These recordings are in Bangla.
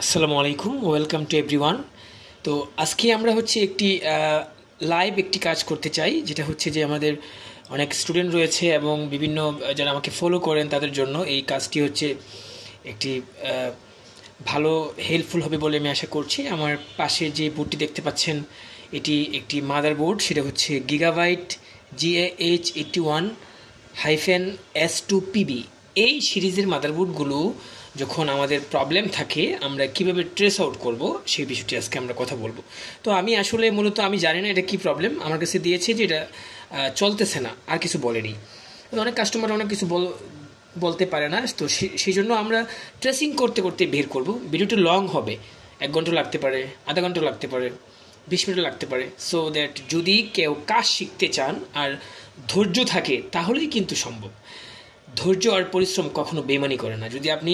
আসসালামু আলাইকুম, ওয়েলকাম টু এভরিওয়ান। তো আজকে আমরা হচ্ছে একটি লাইভ একটি কাজ করতে চাই, যেটা হচ্ছে যে আমাদের অনেক স্টুডেন্ট রয়েছে এবং বিভিন্ন যারা আমাকে ফলো করেন তাদের জন্য এই কাজটি হচ্ছে একটি ভালো হেল্পফুল হবে বলে আমি আশা করছি। আমার পাশে যে বোর্ডটি দেখতে পাচ্ছেন এটি একটি মাদারবোর্ড, সেটা হচ্ছে গিগাবাইট GAH81-S2PB। এই সিরিজের মাদারবোর্ডগুলো যখন আমাদের প্রবলেম থাকে আমরা কিভাবে ট্রেস আউট করব সেই বিষয়টি আজকে আমরা কথা বলবো। তো আমি আসলে মূলত আমি জানি না এটা কি প্রবলেম, আমার কাছে দিয়েছে যে এটা চলতেছে না, আর কিছু বলেনি। অনেক কাস্টমার অনেক কিছু বলতে পারে না, তো সেই জন্য আমরা ট্রেসিং করতে করতে বের করব। ভিডিওটি লং হবে, 1 ঘন্টা লাগতে পারে, আধা ঘন্টা লাগতে পারে, 20 মিনিট লাগতে পারে। সো দ্যাট যদি কেউ কাজ শিখতে চান আর ধৈর্য থাকে তাহলেই কিন্তু সম্ভব। ধৈর্য আর পরিশ্রম কখনো বেমানি করে না। যদি আপনি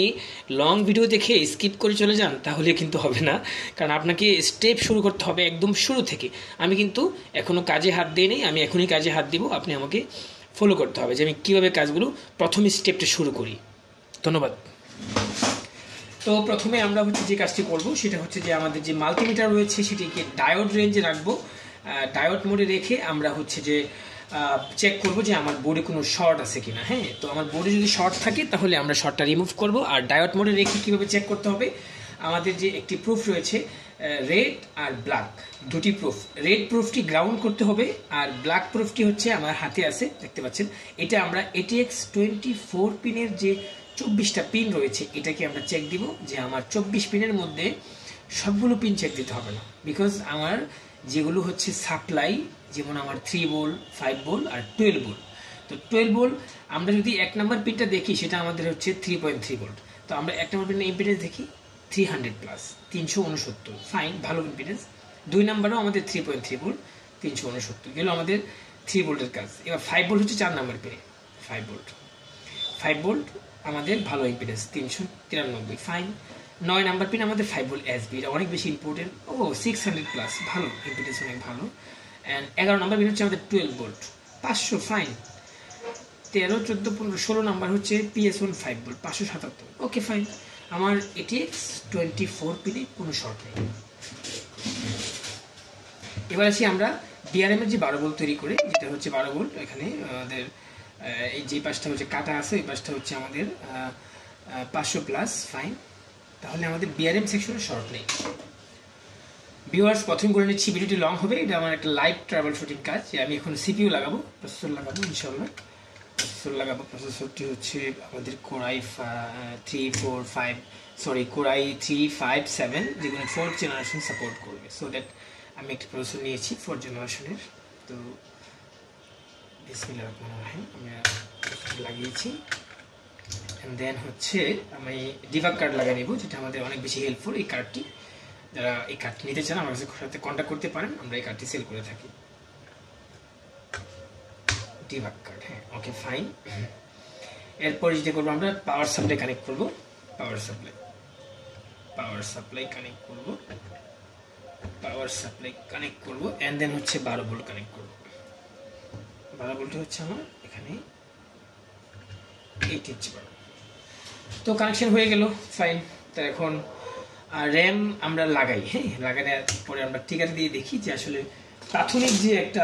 লং ভিডিও দেখে স্কিপ করে চলে যান তাহলে কিন্তু হবে না, কারণ আপনাকে স্টেপ শুরু করতে হবে একদম শুরু থেকে। আমি কিন্তু এখনও কাজে হাত দিই নেই, আমি এখনই কাজে হাত দিব। আপনি আমাকে ফলো করতে হবে যে আমি কীভাবে কাজগুলো প্রথম স্টেপটা শুরু করি। ধন্যবাদ। তো প্রথমে আমরা হচ্ছে যে কাজটি করব সেটা হচ্ছে যে আমাদের যে মাল্টিমিটার রয়েছে সেটিকে ডায়োড রেঞ্জে রাখবো। ডায়োড মোডে রেখে আমরা হচ্ছে যে চেক করব যে আমার বোর্ডে কোনো শর্ট আছে কিনা। হ্যাঁ, তো আমার বোর্ডে যদি শর্ট থাকে তাহলে আমরা শর্টটা রিমুভ করব। আর ডায়োড মোডে রেখে কীভাবে চেক করতে হবে, আমাদের যে একটি প্রুফ রয়েছে রেড আর ব্ল্যাক, দুটি প্রুফ। রেড প্রুফটি গ্রাউন্ড করতে হবে আর ব্ল্যাক প্রুফটি হচ্ছে আমার হাতে আছে, দেখতে পাচ্ছেন। এটা আমরা ATX24 পিনের যে 24টা পিন রয়েছে এটাকে আমরা চেক দিব যে আমার 24 পিনের মধ্যে সবগুলো পিন চেক দিতে হবে না, বিকজ আমার যেগুলো হচ্ছে সাপ্লাই, যেমন আমার 3 ভোল্ট, 5 ভোল্ট আর 12 ভোল্ট। তো 12 ভোল্ট আমরা যদি 1 নম্বর পিনটা দেখি সেটা আমাদের হচ্ছে 3.3 ভোল্ট। তো আমরা 1 নম্বর পিনের ইম্পিডেন্স দেখি 300 প্লাস, 369, ফাইন, ভালো ইম্পিডেন্স। 2 নম্বরেও আমাদের 3.3 ভোল্ট, 369 গেল আমাদের 3 ভোল্টের কাজ। এবার 5 ভোল্ট হচ্ছে 4 নম্বর পিনে, 5 ভোল্ট, 5 ভোল্ট আমাদের ভালো ইম্পিডেন্স 393, ফাইন। 9 নাম্বার পিন আমাদের 5 ভোল্ট SB, এটা অনেক বেশি ইম্পর্টেন্ট। 600 প্লাস, ভালো ইম্পিডেন্স, অনেক ভালো। অ্যান্ড 11 নাম্বার পিন হচ্ছে আমাদের 12 ভোল্ট, 500, ফাইন। 13, 14, 15, 16 নাম্বার হচ্ছে PS1 5 ভোল্ট, 577, ওকে, ফাইন। আমার ATX24 পিনে কোনো শর্ট নেই। এবার আসি আমরা BRM এর যে 12 ভোল্ট তৈরি করে, যেটা হচ্ছে 12 ভোল্ট। এখানে আমাদের এই যে পাশটা হচ্ছে কাটা আছে, এই পাশটা হচ্ছে আমাদের 500 প্লাস, ফাইন। তাহলে আমাদের BRM সেকশনে শর্ট নেই। ভিউয়ার্স, প্রথম করে নিচ্ছি, ভিডিওটি লং হবে, এটা আমার একটা লাইভ ট্রাভেল শুটিং কাজ। আমি এখন CPU লাগাবো, প্রসেসর লাগাবো, ইনশাল্লাহ প্রসেসর লাগাবো। প্রসেসরটি হচ্ছে আমাদের কোরাই 357, যেগুলো 4th জেনারেশন সাপোর্ট করবে। সো দ্যাট আমি একটি প্রসেসর নিয়েছি 4th জেনারেশনের। তো বিসমিল্লাহির রহমানির রহিম, আমি লাগিয়েছি। অ্যান্ড দেন হচ্ছে আমি ডিবাগ কার্ড লাগিয়ে নেব, যেটা আমাদের অনেক বেশি হেল্পফুল। এই কার্ডটি, যারা এই কার্ডটি নিতে চান আমার সাথে কন্ট্যাক্ট করতে পারেন, আমরা এই কার্ডটি সেল করে থাকি। ডিবাগ কার্ড, হ্যাঁ, ওকে, ফাইন। এরপর যেটা করবো আমরা পাওয়ার সাপ্লাই কানেক্ট করবো, পাওয়ার সাপ্লাই কানেক্ট করবো। অ্যান্ড দেন হচ্ছে 12 ভোল্ট কানেক্ট করবো। 12 ভোল্ট হচ্ছে আমার এখানে 8 ইঞ্চি 12। তো কানেকশন হয়ে গেল, ফাইন। তো এখন র্যাম আমরা লাগাই। হ্যাঁ, লাগানোর পরে আমরা ট্রিগার দিয়ে দেখি যে আসলে প্রাথমিক যে একটা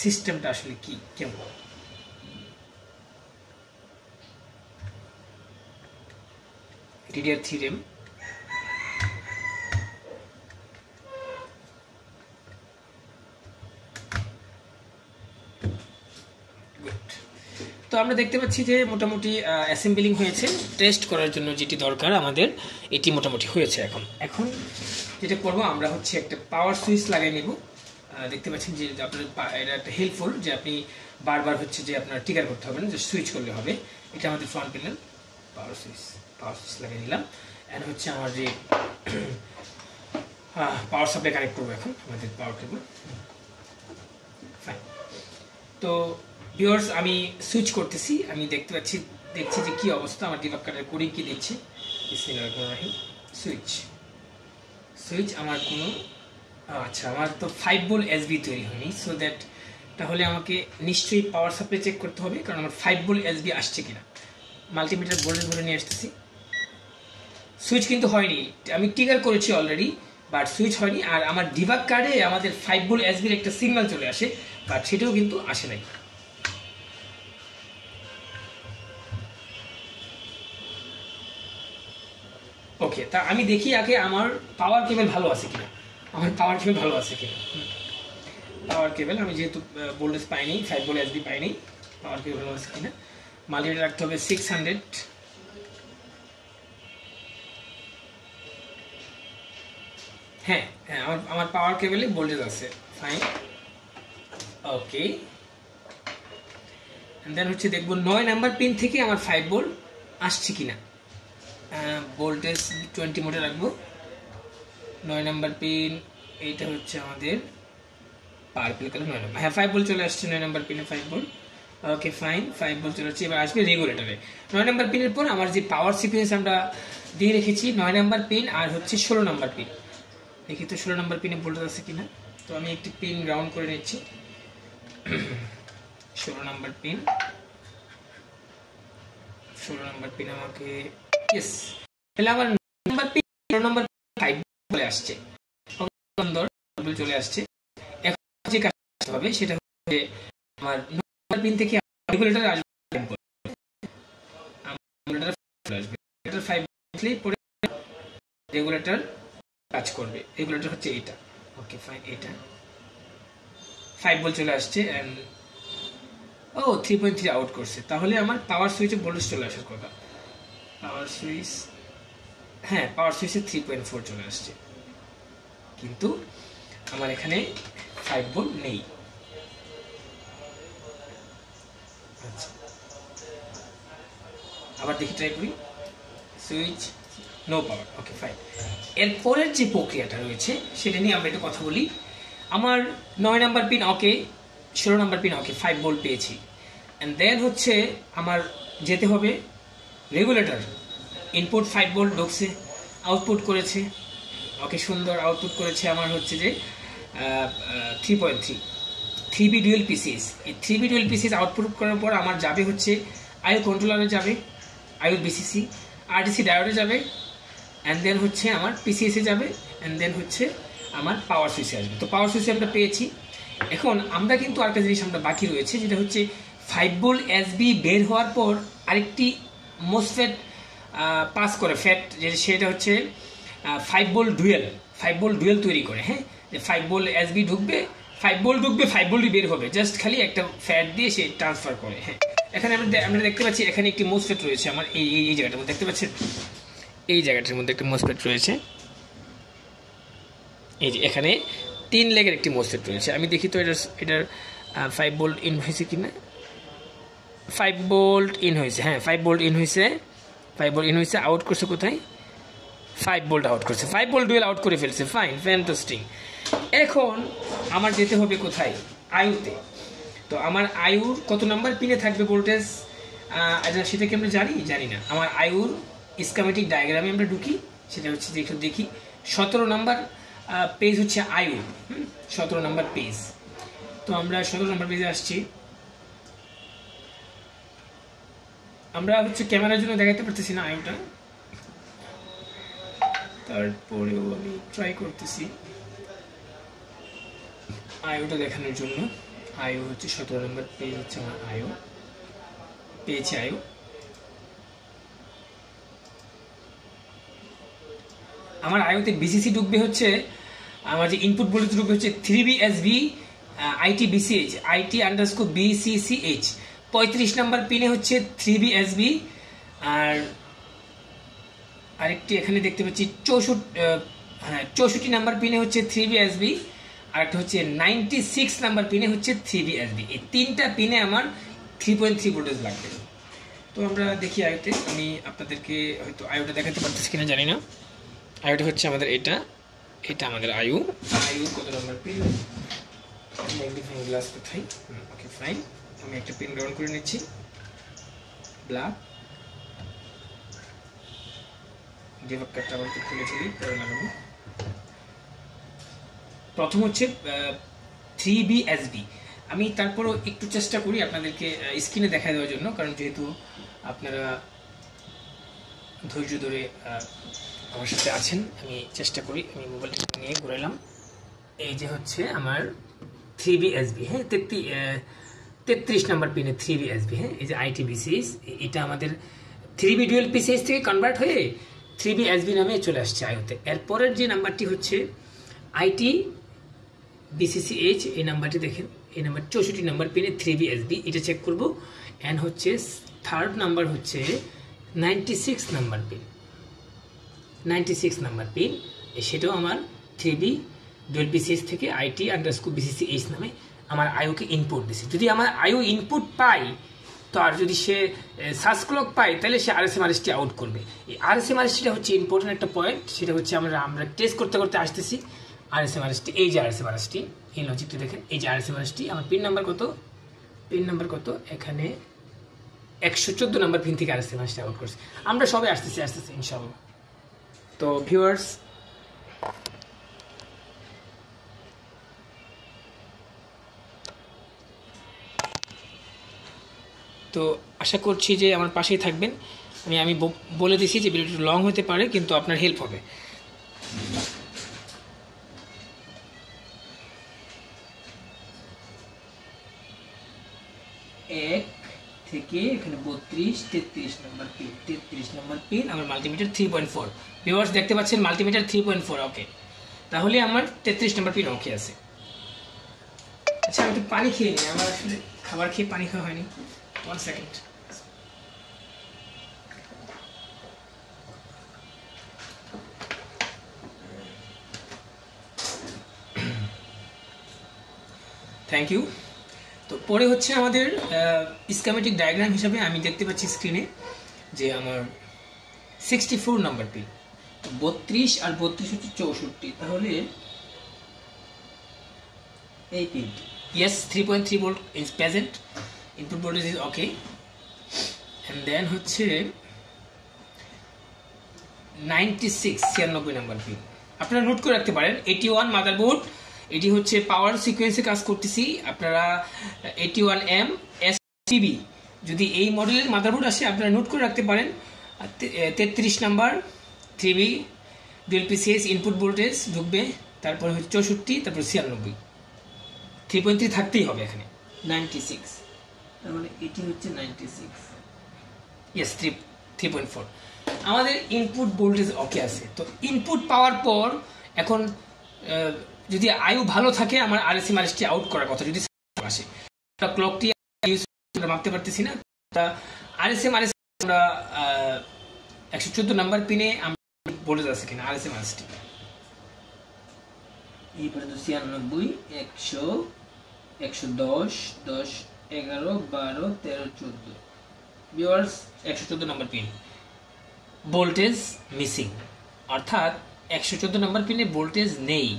সিস্টেমটা আসলে কি, কেমন। DDR3 র্যাম, তো আমরা দেখতে পাচ্ছি যে মোটামুটি অ্যাসেম্বলিং হয়েছে। টেস্ট করার জন্য যেটি দরকার আমাদের, এটি মোটামুটি হয়েছে। এখন যেটা করব আমরা হচ্ছে একটা পাওয়ার সুইচ লাগিয়ে নিব। দেখতে পাচ্ছেন যে আপনার এটা একটা হেল্পফুল, যে আপনি বারবার হচ্ছে যে আপনার ট্রিগার করতে হবে না, যে সুইচ করলে হবে। এটা আমাদের ফ্রন্ট প্যানেল, পাওয়ার সুইচ লাগিয়ে নিলাম। অ্যান্ড হচ্ছে আমার যে পাওয়ার সাপ্লাই কানেক্ট করবো এখন আমাদের পাওয়ার কেবল, ফাইন। তো ভিউয়ার্স, আমি সুইচ করতেছি, আমি দেখছি যে কি অবস্থা। আমার ডিবাগ কার্ডের কোডিং কি দিচ্ছে, বিসমিল্লাহির রহমানির রহিম। সুইচ আমার কোনো, আচ্ছা, আমার তো 5 ভোল্ট SB তৈরি হয়নি। সো দ্যাট তাহলে আমাকে নিশ্চয়ই পাওয়ার সাপ্লাই চেক করতে হবে, কারণ আমার 5 ভোল্ট SB আসছে কিনা। মাল্টিমিটার বোর্ডে ধরে নিয়ে আসতেছি, সুইচ কিন্তু হয়নি, আমি ট্রিগার করেছি অলরেডি, বাট সুইচ হয়নি। আর আমার ডিবাগ কার্ডে আমাদের 5 ভোল্ট এসবির একটা সিগন্যাল চলে আসে, বাট সেটাও কিন্তু আসে নাই। ওকে, তা আমি দেখি আগে আমার পাওয়ার কেবল ভালো আছে কিনা, পাওয়ার কেবল আমি যেহেতু ভোল্টেজ পাইনি, 5 ভোল্ট এসবি পাইনি, পাওয়ার কেবল ভালো আছে কিনা। মাল্টিমিটার রাখতে হবে 600। হ্যাঁ হ্যাঁ, আমার পাওয়ার কেবলে ভোল্টেজ আছে, ফাইন। ওকে, দেন হচ্ছে দেখবো 9 নাম্বার পিন থেকে আমার 5 ভোল্ট আসছে কিনা। ভোল্টেজ 20 মোডে রাখবো। 9 নাম্বার পিন, এইটা হচ্ছে আমাদের পার্পল কালার 9 নাম্বার। হ্যাঁ, 5 ভোল্ট চলে আসছে 9 নাম্বার পিনে, 5 ভোল্ট। ওকে ফাইন, 5 ভোল্ট চলে আসছে। এবার আসবে রেগুলেটরে। 9 নাম্বার পিনের পর আমার যে পাওয়ার সিকোয়েন্স আমরা দিয়ে রেখেছি, 9 নাম্বার পিন আর হচ্ছে 16 নাম্বার পিন। দেখি তো 16 নাম্বার পিনে ভোল্টেজ আছে কিনা। তো আমি একটি পিন গ্রাউন্ড করে নিচ্ছি। 16 নাম্বার পিন, 16 নাম্বার পিন আমাকে, ইয়েস, তাহলে আমার নাম্বার পিন 16 নাম্বার 5 চলে আসছে, সুন্দর চলে আসছে। এখন যে কাজ করতে হবে সেটা হচ্ছে আমার নাম্বার পিন থেকে রেগুলেটর আসবে, রেগুলেটর 5 পরে রেগুলেটর কাজ করবে। রেগুলেটর হচ্ছে এটা। ওকে ফাইন, এটা 5 ভোল্ট চলে আসছে এন্ড 3.3 আউট করছে। তাহলে আমার পাওয়ার সুইচে ভোল্টেজ চলে আসার কথা। পাওয়ার সুইচ, হ্যাঁ, পাওয়ার সুইচে 3.4 চলে আসছে, কিন্তু আমার এখানে 5 ভোল্ট নেই। আচ্ছা, আবার দেখি, ট্রাই করি। Switch, no power. Okay fine. এরপরের যে প্রক্রিয়াটা রয়েছে সেটা নিয়ে আমরা একটু কথা বলি। আমার 9 নাম্বার পিন ওকে, 16 নাম্বার পিন ওকে, 5 ভোল্ট পেয়েছি। অ্যান্ড দেন হচ্ছে আমার যেতে হবে রেগুলেটর। ইনপুট 5 ভোল্ট ঢুকছে, আউটপুট করেছে, ওকে সুন্দর আউটপুট করেছে আমার হচ্ছে যে 3.3 3B ডুয়েল পিসিএস। এই 3B ডুয়েল পিসিএস আউটপুট করার পর আমার যাবে হচ্ছে আইও কন্ট্রোলারে যাবে, আইও বিসিসি, আরডিসি ডায়োডে যাবে, অ্যান্ড দেন হচ্ছে আমার পিসিএসে যাবে, অ্যান্ড দেন হচ্ছে আমার পাওয়ার সুইচে আসবে। তো পাওয়ার সুইচে আমরা পেয়েছি। এখন আমরা কিন্তু আরেকটা জিনিস আমরা বাকি রয়েছে, যেটা হচ্ছে 5 ভোল্ট এসবি বের হওয়ার পর আরেকটি মোসফেট পাস করে, ফ্যাট, যে সেটা হচ্ছে 5 ভোল্ট ডুয়েল তৈরি করে। হ্যাঁ, যে 5 ভোল্ট এসবি ঢুকবে, 5 ভোল্ট ঢুকবে, 5 ভোল্টই বের হবে, জাস্ট খালি একটা ফ্যাট দিয়ে সে ট্রান্সফার করে। হ্যাঁ, এখানে আমরা দেখতে পাচ্ছি এখানে একটি মোসফেট রয়েছে আমার এই জায়গাটার মধ্যে, দেখতে পাচ্ছেন এই জায়গাটার মধ্যে একটি মোসফেট রয়েছে। এই যে এখানে 3 লেগের একটি মোসফেট রয়েছে। আমি দেখি তো এটার 5 ভোল্ট ইন হয়েছে কিনা। 5 ভোল্ট ইন হয়েছে, হ্যাঁ 5 ভোল্ট ইন হয়েছে, 5 ভোল্ট ইন হয়েছে। আউট করছে কোথায়? 5 ভোল্ট আউট করছে, 5 ভোল্ট ডুয়েল আউট করে ফেলছে। Fine, fantastic. এখন আমার যেতে হবে কোথায়? আয়ুতে। তো আমার আয়ুর কত নাম্বার পিনে থাকবে ভোল্টেজ, সেটা কি আমরা জানি না। আমার আয়ুর স্কিমেটিক ডায়াগ্রামে আমরা ঢুকি, সেটা হচ্ছে দেখি 17 নাম্বার পেজ হচ্ছে আয়ু। 17 নাম্বার পেজ। তো আমরা 17 নাম্বার পেজে আসছি। আমরা হচ্ছে ক্যামেরার জন্য দেখাতে পারতেছি না আয়ুটা, তারপরেও আমি ট্রাই করতেছি আয়ুটা দেখানোর জন্য। আয়ু হচ্ছে 17 নম্বর পেজ হচ্ছে আমার আয়ু, পেয়েছি আয়ু। আমার আয়ুতে বিসিসি ঢুকবে হচ্ছে, আমার যে ইনপুট ভোল্টেজ ঢুকবে হচ্ছে 3BSB IT BCH IT underscore BCCH। 35 number পিনে হচ্ছে 3BSB, আর আরেকটি এখানে দেখতে পাচ্ছি 64 নাম্বার পিনে হচ্ছে 3BSB, আর একটা হচ্ছে 96 নাম্বার পিনে হচ্ছে 3BSB। এই তিনটা পিনে আমার 3.3 ভোল্টেজ লাগবে। তো আমরা দেখি আয়ুতে, আমি আপনাদেরকে হয়তো আয়ুটা দেখাতে পারতেছি কিনা জানি না। আয়ুটা হচ্ছে আমাদের এটা আমাদের আয়ু কত নাম্বার পিন, ম্যাগনিফাইং গ্লাস কোথায়? ওকে ফাইন, আমি একটা পিন গ্রাউন্ড করে নিচ্ছি, ব্ল্যাক। ডিবাগ কার্ডটা আবার একটু খুলে ফেলি, পরে লাগাবো। প্রথম হচ্ছে 3BSB। আমি তারপরও একটু চেষ্টা করি আপনাদেরকে স্ক্রিনে দেখা দেওয়ার জন্য, কারণ যেহেতু আপনারা ধৈর্য ধরে আমার সাথে আছেন, আমি চেষ্টা করি, আমি মোবাইলটা নিয়ে ঘুরাইলাম। এই যে হচ্ছে আমার 3BSB, হ্যাঁ 33 নাম্বার পিনে 3BSB, হ্যাঁ এই যে ITBCS, এটা আমাদের 3B ডুয়েল PCS থেকে কনভার্ট হয়ে 3BSB নামে চলে আসছে আইওতে। এরপরের যে নাম্বারটি হচ্ছে ITBCCH, এই নাম্বারটি দেখেন, এই নাম্বার 64 নাম্বার পিনে 3BSB, এটা চেক করব। অ্যান্ড হচ্ছে থার্ড নাম্বার হচ্ছে 96 নাম্বার পিন, 96 নাম্বার পিন, সেটাও আমার 3B ডুয়েল PCS থেকে IT_BCCH নামে আমার আইওকে ইনপুট দিছে। যদি আমার আইও ইনপুট পাই, তো আর যদি সে সার্চ ক্লক পায়, তাহলে সে RSMRST আউট করবে। এই RSMRSTটা হচ্ছে ইম্পর্টেন্ট একটা পয়েন্ট, সেটা হচ্ছে আমরা টেস্ট করতে করতে আসতেছি। RSMRST, এই যে RSMRST, এই লজিকটা দেখেন, এই যে RSMRST, আমার পিন নাম্বার কত, পিন নাম্বার কত, এখানে 114 নাম্বার পিন থেকে RSMRST আউট করছে। আমরা সবাই আসতেছি ইনশাআল্লাহ। তো ভিউয়ার্স, তো আশা করছি যে আমার পাশেই থাকবেন। আমি বলে দিছি যে ভিডিওটি লং হতে পারে, কিন্তু আপনার হেল্প হবে। এক থেকে এখানে 32, 33 নাম্বার পিন, 33 নাম্বার পিন আমার মাল্টিমিটার 3.4। ভিউয়ার্স দেখতে পাচ্ছেন মাল্টিমিটার 3.4 ওকে, তাহলে আমার 33 নাম্বার পিন ওকে আছে। আচ্ছা, আমি একটু পানি খেয়ে নিই, আমার আসলে খাবার খেয়ে পানি খাওয়া হয়নি। 1 সেকেন্ড। Thank you. তো পরে হচ্ছে আমাদের স্কিমেটিক ডায়াগ্রাম হিসাবে আমি দেখতে পাচ্ছি স্ক্রিনে যে আমার 64 নাম্বার পিন, 32 আর 32 হচ্ছে 64, তাহলে এই পিনটি, yes 3.3 volt is present, input voltage is okay. And then হচ্ছে 96 নাম্বার পিন, আপনারা নোট করে রাখতে পারেন। 81 মাদারবোর্ড, এটি হচ্ছে পাওয়ার সিকোয়েন্সে কাজ করতেছি। আপনারা 81M SPB যদি এই মডেলের মাদারবোর্ড আসে, আপনারা নোট করে রাখতে পারেন। 33 number 3B dual PCS input voltage ঢুকবে, তারপর হচ্ছে 64, তারপর 96, 3.3 থাকতেই হবে এখানে। 96, তার মানে এটি হচ্ছে 96, ইয়েস 3.4। আমাদের ইনপুট ভোল্টেজ ওকে আছে। তো ইনপুট পাওয়ার পর এখন যদি আয়ু ভালো থাকে, আমার RSMRST আউট করার কথা যদি আসে, ক্লকটি মাপতে পারতেছি না, RSMRST আমরা 114 নাম্বার পিনে আমরা ভোল্টেজ আছে কিনা RSMRST, এই পর্যন্ত 96, 100, 110, 10, 11, 12, 13, 14, viewers 114 number pin voltage missing, অর্থাৎ 114 নাম্বার পিনে ভোল্টেজ নেই,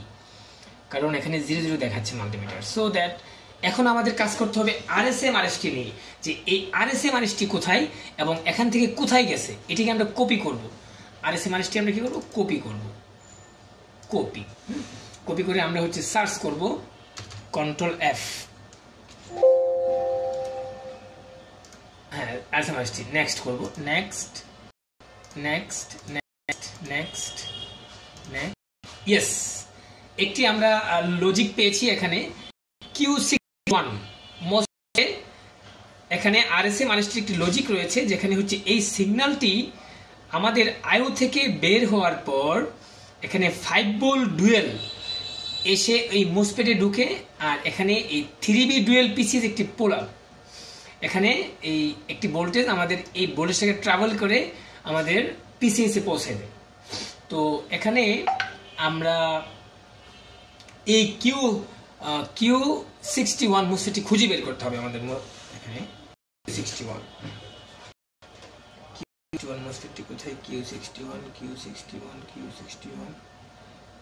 কারণ এখানে 00 দেখাচ্ছে মাল্টিমিটার। সো দ্যাট এখন আমাদের কাজ করতে হবে RSMRST নিয়ে, যে এই RSMRST কোথায় এবং এখান থেকে কোথায় গেছে, এটিকে আমরা কপি করব। RSMRST আমরা কি করব, কপি করব, কপি করে আমরা হচ্ছে সার্চ করব Ctrl F, হ্যাঁ RSMRST নেক্সট করব, নেক্সট, ইয়েস একটি আমরা লজিক পেয়েছি এখানে Q61 মোস্টে, এখানে RSMRST একটি লজিক রয়েছে, যেখানে হচ্ছে এই সিগন্যালটি আমাদের আয়ু থেকে বের হওয়ার পর এখানে 5 ভোল্ট ডুয়েল এসে এই মোসফেটে ঢুকে, আর এখানে এই 3B ডুয়েল PCS একটি পোলার, এখানে এই একটি ভোল্টেজ আমাদের এই ভোল্টেজটাকে ট্রাভেল করে আমাদের PCS এ পৌঁছে দেয়। তো এখানে আমরা এই Q61 মোসফেটটি খুঁজে বের করতে হবে আমাদের। এখানে Q61 মোসফেটটি কোথায়, Q61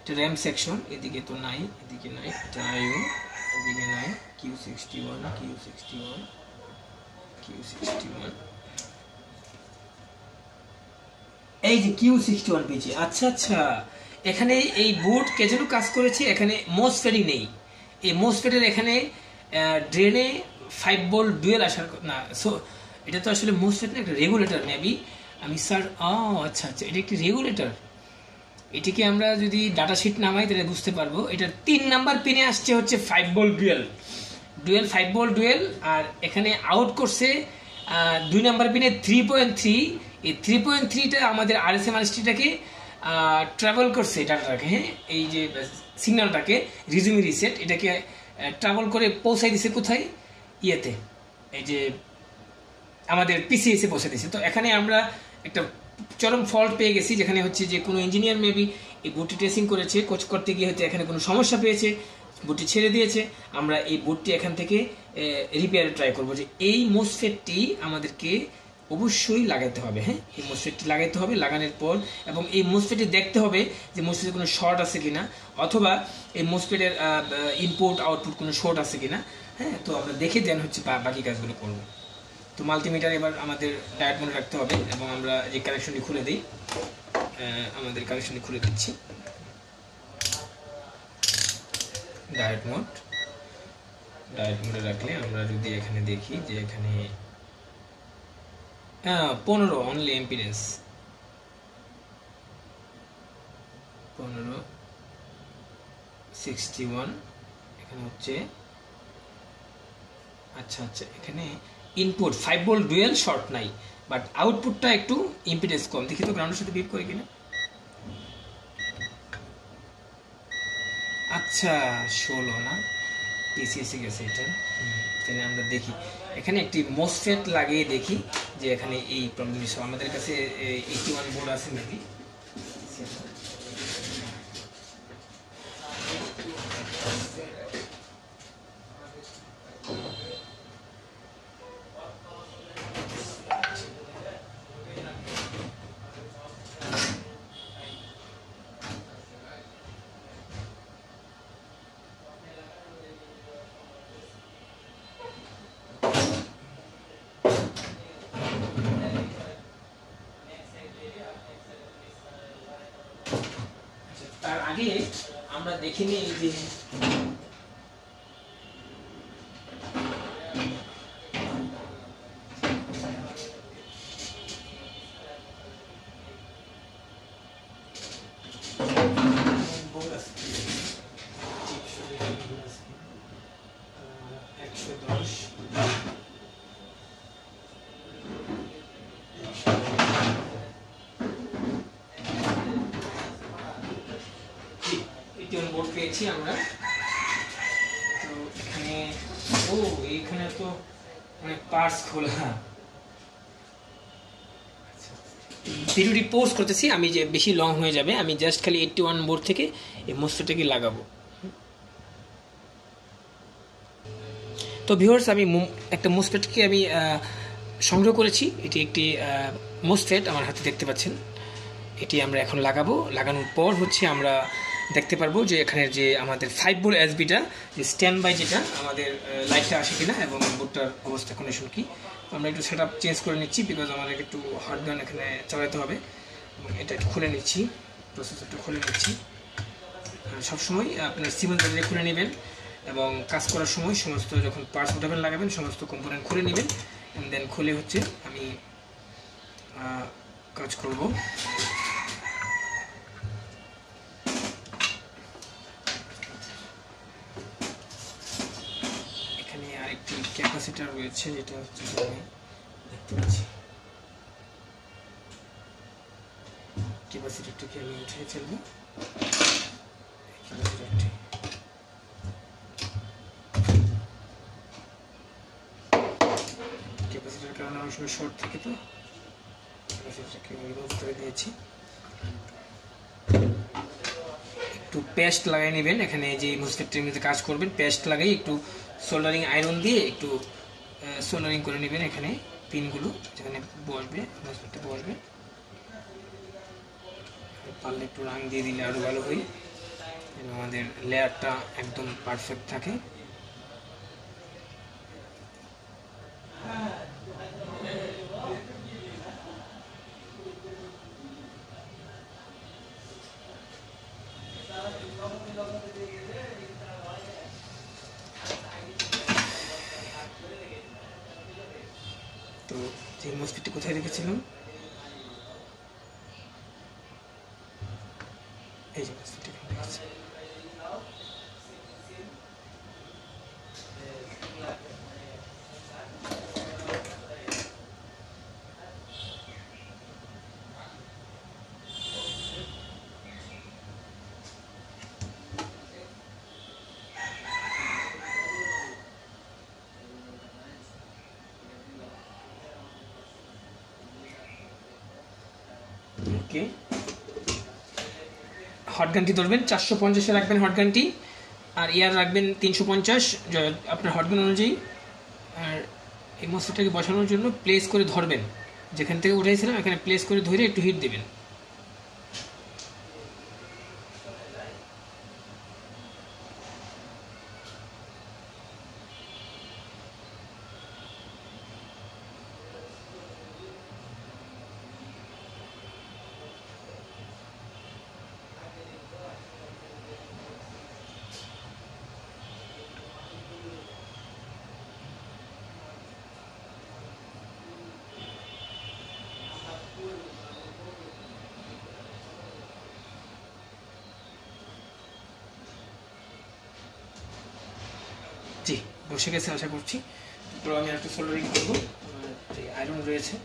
এটা র্যাম সেকশন, এদিকে তো নাই, এদিকে নাই, এটা আইও এদিকে নাই, Q61 এই যে Q61 পেয়েছি। আচ্ছা, এখানে এই বোর্ড কে যেন কাজ করেছে, এখানে মোসফেটই নেই। এই মোসফেটের এখানে ড্রেনে 5 ভোল্ট ডুয়েল আসার না, সো এটা তো আসলে মোসফেট না, একটা রেগুলেটর মেবি। আমি স্যার আচ্ছা এটা একটি রেগুলেটর, এটিকে আমরা যদি ডাটা শিট নামাই তাহলে বুঝতে পারবো। এটা 3 নাম্বার পিনে আসছে হচ্ছে 5 ভোল্ট ডুয়েল 5 ভোল্ট ডুয়েল, আর এখানে আউট করছে 2 নাম্বার পিনে 3.3। এই 3.3টা আমাদের RSMRSTটাকে ট্রাভেল করছে ডাটাটাকে, হ্যাঁ, এই যে সিগন্যালটাকে রিজুমি রিসেট এটাকে ট্রাভেল করে পৌঁছাই দিছে কোথায়, ইয়েতে, এই যে আমাদের পিসিএসে পৌঁছে দিয়েছে। তো এখানে আমরা একটা চরম ফল্ট পেয়ে গেছি, যেখানে হচ্ছে যে কোনো ইঞ্জিনিয়ার মেবি এই বুটটি ট্রেসিং করেছে, কোচ করতে গিয়ে হয়তো এখানে কোনো সমস্যা পেয়েছে, বুটটি ছেড়ে দিয়েছে। আমরা এই বুটটি এখান থেকে রিপেয়ারে ট্রাই করবো। যে এই মোসফেটটি আমাদেরকে অবশ্যই লাগাতে হবে, হ্যাঁ, এই মোসফেটটি লাগাইতে হবে। লাগানোর পর এবং এই মোসফেটটি দেখতে হবে যে মোসফেটে কোনো শর্ট আছে কিনা, অথবা এই মোসফেটের ইনপুট আউটপুট কোনো শর্ট আছে কিনা, হ্যাঁ। তো আমরা দেখে দেন হচ্ছে বাকি কাজগুলো করবো। তো মাল্টিমিটার এবার আমাদের ডায়েট মোডে রাখতে হবে, এবং আমরা যে কানেকশনটি খুলে দিই, আমাদের কানেকশনটি খুলে দিচ্ছি। ডায়েট মোডে রাখলে আমরা যদি এখানে দেখি যে এখানে 15 অনলি এমপিডেন্স, 1561 এখানে হচ্ছে। আচ্ছা, এখানে ইনপুট 5 ভোল্ট ডুয়েল শর্ট নাই, বাট আউটপুটটা একটু ইম্পিডেন্স কম। দেখি তো গ্রাউন্ডের সাথে বিপ করে কিনা। আচ্ছা 16 না, পিসিএসে গেছে এটা। তাহলে আমরা দেখি এখানে একটি মোসফেট লাগিয়ে দেখি যে এখানে এই প্রবলেম সব। আমাদের কাছে 81 বোর্ড আছে মেবি। তার আগে আমরা দেখে নিই যে বোর্ড পেয়েছি আমরা। তো এখানে এইখানে তো অনেক পার্টস খোলা। ভিডিওটি পোস্ট করতেছি আমি, যে বেশি লং হয়ে যাবে। আমি জাস্ট খালি 81 বোর্ড থেকে এই মোসফেটটাকে লাগাবো। তো ভিউয়ার্স, আমি একটা মোসফেটকে আমি সংগ্রহ করেছি। এটি একটি মোসফেট আমার হাতে দেখতে পাচ্ছেন। এটি আমরা এখন লাগাবো। লাগানোর পর হচ্ছে আমরা দেখতে পারবো যে এখানে যে আমাদের 5 ভোল্ট এসবিটা যে স্ট্যান্ড বাই, যেটা আমাদের লাইটটা আসে কিনা এবং বোর্ডটার অবস্থা কন্ডিশন কি। আমরা একটু সেট আপ চেঞ্জ করে নিচ্ছি, বিকজ আমাদের একটু হার্ড গান এখানে চালাতে হবে। এটা একটু খুলে নিচ্ছি, প্রসেসরটা খুলে নিচ্ছি। সবসময় আপনার সিমেন্ট ব্যাটারি খুলে নেবেন, এবং কাজ করার সময় সমস্ত যখন পার্টস উঠাবেন লাগাবেন সমস্ত কম্পোনেন্ট খুলে নেবেন। অ্যান্ড দেন খুলে হচ্ছে আমি কাজ করব। এখানে আরেকটি ক্যাপাসিটার রয়েছে, যেটা হচ্ছে দেখতে পাচ্ছি। ক্যাপাসিটারটাকে আমি উঠিয়ে ফেলবো। ক্যাপাসিটারটি ক্যাপাসিটার কারণে অনেক সময় শর্ট থাকে, তো ক্যাপাসিটারকে রিমুভ করে দিয়েছি। একটু পেস্ট লাগাই নেবেন। এখানে যে মোসফেটের মধ্যে কাজ করবেন, পেস্ট লাগাই একটু সোল্ডারিং আয়রন দিয়ে একটু সোল্ডারিং করে নেবেন। এখানে পিনগুলো যেখানে বসবে, মোসফেটটা বসবে, পারলে একটু রাং দিয়ে দিলে আরও ভালো হয়, এবং আমাদের লেয়ারটা একদম পারফেক্ট থাকে। তো যে মোসফেটটি কোথায় রেখেছিলাম, ওকে, হট গানটি ধরবেন 450-এ রাখবেন হট গানটি, আর এয়ার রাখবেন 350 আপনার হট গান অনুযায়ী। আর এই মসফেটটাকে বসানোর জন্য প্লেস করে ধরবেন, যেখান থেকে উঠেছিলাম এখানে প্লেস করে ধরে একটু হিট দেবেন। জি, বসে গেছে আশা করছি। তো আমি একটু সোল্ডারিং করবো, যে আয়রন রয়েছে।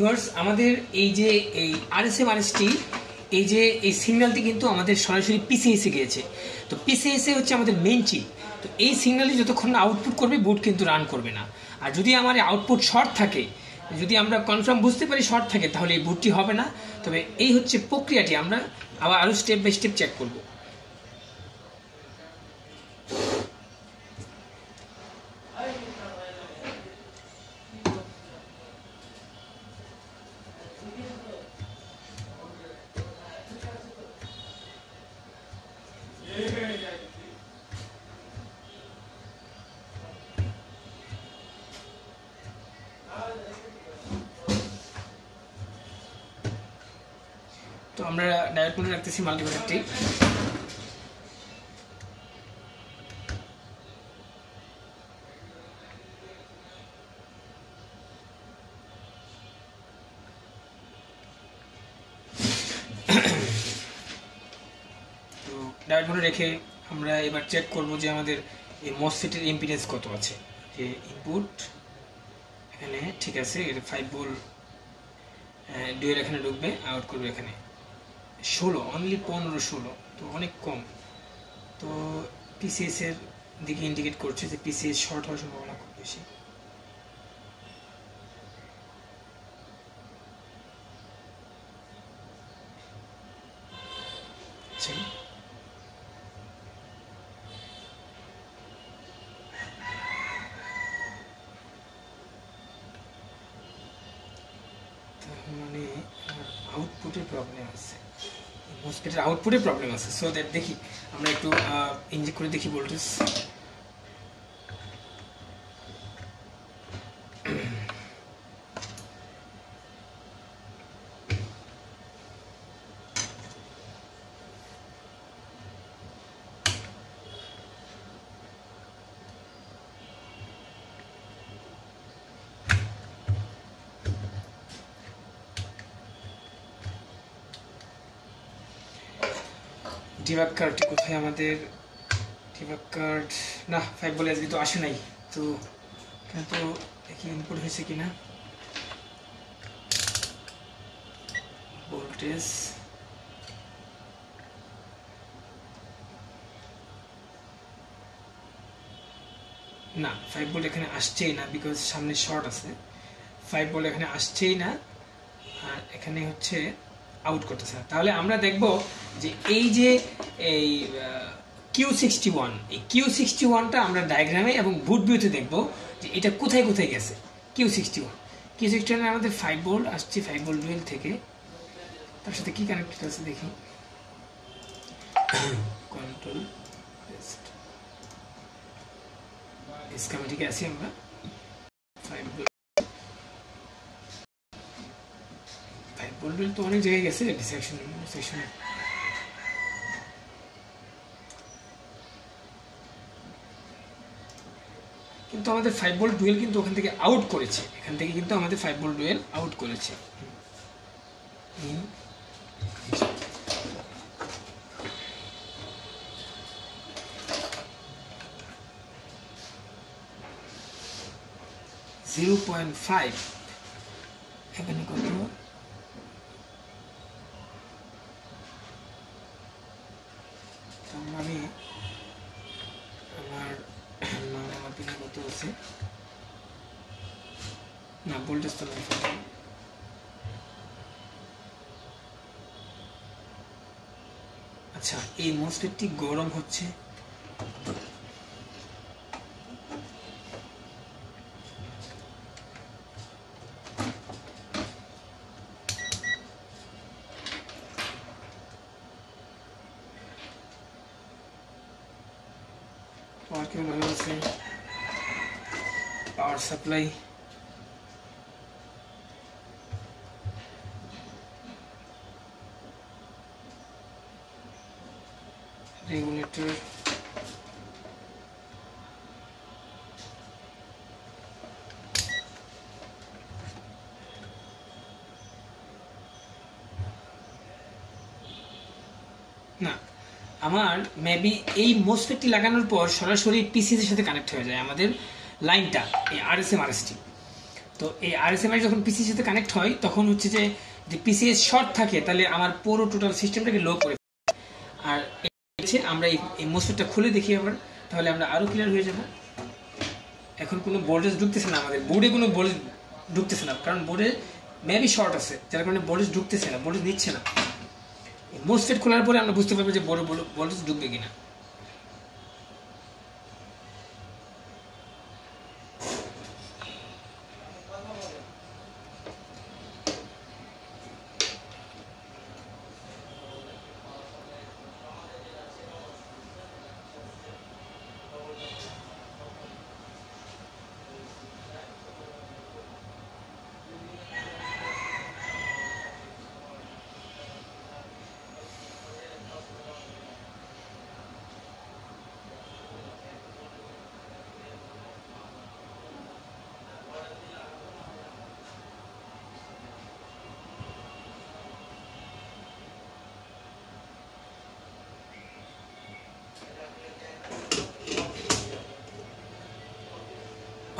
ভিউয়ার্স, আমাদের এই যে এই আরএসএম আরএসটি, এই যে এই সিগন্যালটি কিন্তু আমাদের সরাসরি পিসিএসে গিয়েছে। তো পিসিএসে হচ্ছে আমাদের মেইন চিপ। তো এই সিগন্যালটি যতক্ষণ আউটপুট করবে বুট কিন্তু রান করবে না। আর যদি আমার আউটপুট শর্ট থাকে, যদি আমরা কনফার্ম বুঝতে পারি শর্ট থাকে, তাহলে এই বুটটি হবে না। তবে এই হচ্ছে প্রক্রিয়াটি, আমরা আবার আরও স্টেপ বাই স্টেপ চেক করব। তো আমরা ডায়োড মোডে রাখতেছি মাল্টিমিটারটি। তো ডায়োড মোডে রেখে আমরা এবার চেক করব যে আমাদের এই মসফেটের ইম্পিডেন্স কত আছে। যে ইনপুট এখানে ঠিক আছে, এটা 5 ভোল্ট ডুয়েল এখানে ঢুকবে, আউট করবে এখানে 16, অনলি 15-16, তো অনেক কম। তো পিসিএস এর দিকে ইন্ডিকেট করছে যে পিসিএস শর্ট হওয়ার সম্ভাবনা খুব বেশি। মানে আউটপুটে প্রবলেম আছে, মসফেটের আউটপুটে প্রবলেম আছে। সো দ্যাট দেখি আমরা একটু ইনজেক্ট করে দেখি ভোল্টেজ। ডিবাগ কার্ডটি কোথায় আমাদের? ডিবাগ কার্ড না, 5 বলে আজকে তো আসে নাই। তো এখানে তো দেখি ইনপুট হয়েছে কিনা। ভোল্টেজ না, 5 ভোল্ট এখানে আসছেই না, বিকজ সামনে শর্ট আছে। 5 ভোল্ট এখানে আসছেই না। আর এখানে হচ্ছে আউট করতেছে না। তাহলে আমরা দেখব যে এই যে এই Q61, এই Q61টা আমরা ডায়াগ্রামে এবং বুট ভিউতে দেখব যে এটা কোথায় কোথায় গেছে। Q61 আমাদের 5 ভোল্ট আসছে 5 ভোল্ট ডুয়েল থেকে, তার সাথে কি কানেক্টেড আছে দেখি, কন্ট্রোল স্কিমেটিকে আছি আমরা 5 ভোল্ট ডুয়েল তো অনেক জায়গায় গেছে সেকশন কিন্তু আমাদের 5 ভোল্ট ডুয়েল কিন্তু ওখান থেকে আউট করেছে, এখান থেকে কিন্তু আমাদের 5 ভোল্ট ডুয়েল আউট করেছে। 0.5 এখানে কত, আমি আমার পিনে কত আছে না ভোল্টেজ তো নাই। আচ্ছা এই মসফেটটি গরম হচ্ছে, পাওয়ার সাপ্লাই রেগুলেটর, না আমার মেবি এই মোসফেটটি লাগানোর পর সরাসরি পিসিএস এর সাথে কানেক্ট হয়ে যায় আমাদের লাইনটা, এই আরএসএম আরএসটি। তো এই আরএসএম আর যখন পিসিএস এর সাথে কানেক্ট হয় তখন হচ্ছে যে পিসিএস শর্ট থাকে, তাহলে আমার পুরো টোটাল সিস্টেমটাকে লো করে। আর আমরা এই মোসফেটটা খুলে দেখি আবার, তাহলে আমরা আরো ক্লিয়ার হয়ে যাব। এখন কোনো ভোল্টেজ ঢুকতেছে না, আমাদের বোর্ডে কোনো ভোল্টেজ ঢুকতেছে না, কারণ বোর্ডে মেবি শর্ট আছে, যার কারণে ভোল্টেজ ঢুকতেছে না, ভোল্টেজ নিচ্ছে না। মোসফেট খোলার পরে আমরা বুঝতে পারবো যে বড় ভোল্টেজ ঢুকবে কিনা।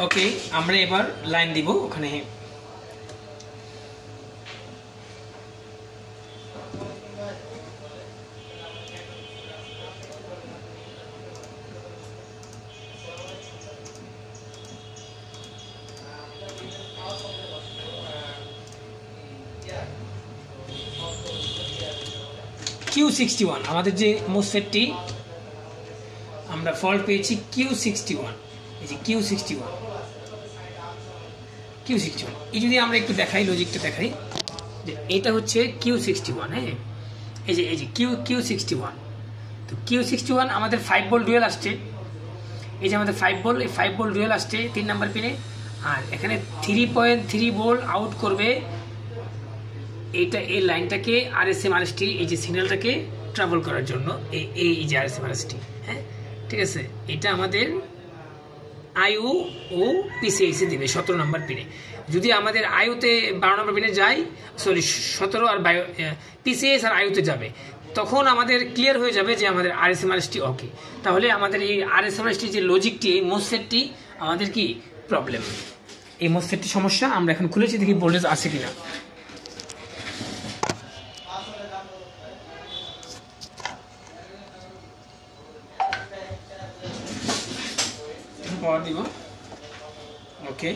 ওকে, আমরা এবার লাইন দিব ওখানে। Q61 আমাদের যে মোসফেটটি আমরা ফল্ট পেয়েছি Q61, এই যে Q61 এই যদি আমরা একটু দেখাই, লজিকটা দেখাই যে এটা হচ্ছে Q61, হ্যাঁ এই যে Q61। তো Q61 আমাদের 5 ভোল্ট ডুয়েল আসছে, এই যে আমাদের 5 ভোল্ট, এই 5 ভোল্ট ডুয়েল আসছে 3 নাম্বার পিনে, আর এখানে 3.3 ভোল্ট আউট করবে এইটা, এই লাইনটাকে আরএসএম আরএসটি এই যে সিগন্যালটাকে ট্রাভেল করার জন্য এই যে আরএসএম আরএসটি, হ্যাঁ ঠিক আছে। এটা আমাদের আইও ও পিসিএসে দিবে 17 নম্বর পিনে। যদি আমাদের আইওতে 12 নম্বর পিনে যায়, সরি 17 আর পিসিএস আর আইওতে যাবে, তখন আমাদের ক্লিয়ার হয়ে যাবে যে আমাদের আরএসএম আরএসটি ওকে। তাহলে আমাদের এই আরএসএম আরএসটি যে লজিকটি, এই মোসফেটটি আমাদের কি প্রবলেম, এই মোসফেটটি সমস্যা। আমরা এখন খুলেছি, দেখি ভোল্টেজ আছে কিনা। পাওয়ার দিব, ওকে।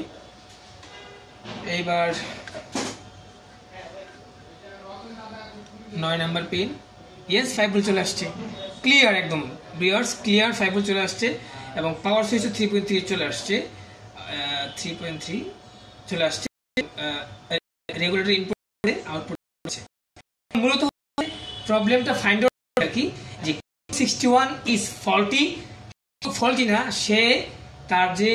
এইবার 9 নাম্বার পিন, ইয়েস 5 ভোল্ট চলে আসছে, ক্লিয়ার একদম ভিউয়ার্স, ক্লিয়ার 5 ভোল্ট চলে আসছে এবং পাওয়ার সুইচ 3.3 চলে আসছে, 3.3 চলে আসছে, রেগুলেটর ইনপুট আউটপুট আছে। মূলত প্রবলেমটা ফাইন্ড আউট আর কি, যে 61 ইজ ফল্টি না, সে তার যে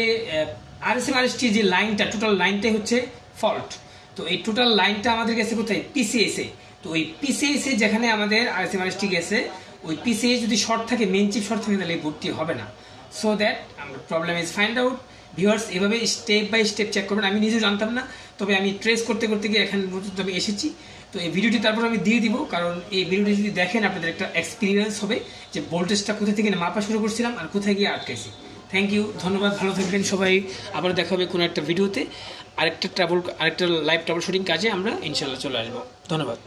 RSM/RST যে লাইনটা, টোটাল লাইনটাই হচ্ছে ফল্ট। তো এই টোটাল লাইনটা আমাদের গেছে কোথায়? PCS এ। তো ওই PCS এ যেখানে আমাদের RSM/RST গেছে, ওই PCS যদি শর্ট থাকে, মেইন চিপ শর্ট থাকে, তাহলে ভর্তি হবে না। সো দ্যাট আমরা problem is find out. Viewers এভাবে স্টেপ বাই স্টেপ চেক করবেন। আমি নিজেও জানতাম না, তবে আমি ট্রেস করতে করতে গিয়ে এখানে পর্যন্ত আমি এসেছি। তো এই ভিডিওটি তারপর আমি দিয়ে দিব, কারণ এই ভিডিওটি যদি দেখেন আপনাদের একটা এক্সপিরিয়েন্স হবে যে ভোল্টেজটা কোথা থেকে মাপা শুরু করছিলাম আর কোথায় গিয়ে আটকাইছি। থ্যাংক ইউ, ধন্যবাদ, ভালো থাকবেন সবাই। আবার দেখা হবে কোনো একটা ভিডিওতে, আরেকটা লাইভ ট্রাবল শুটিং কাজে আমরা ইনশাল্লাহ চলে আসবো। ধন্যবাদ।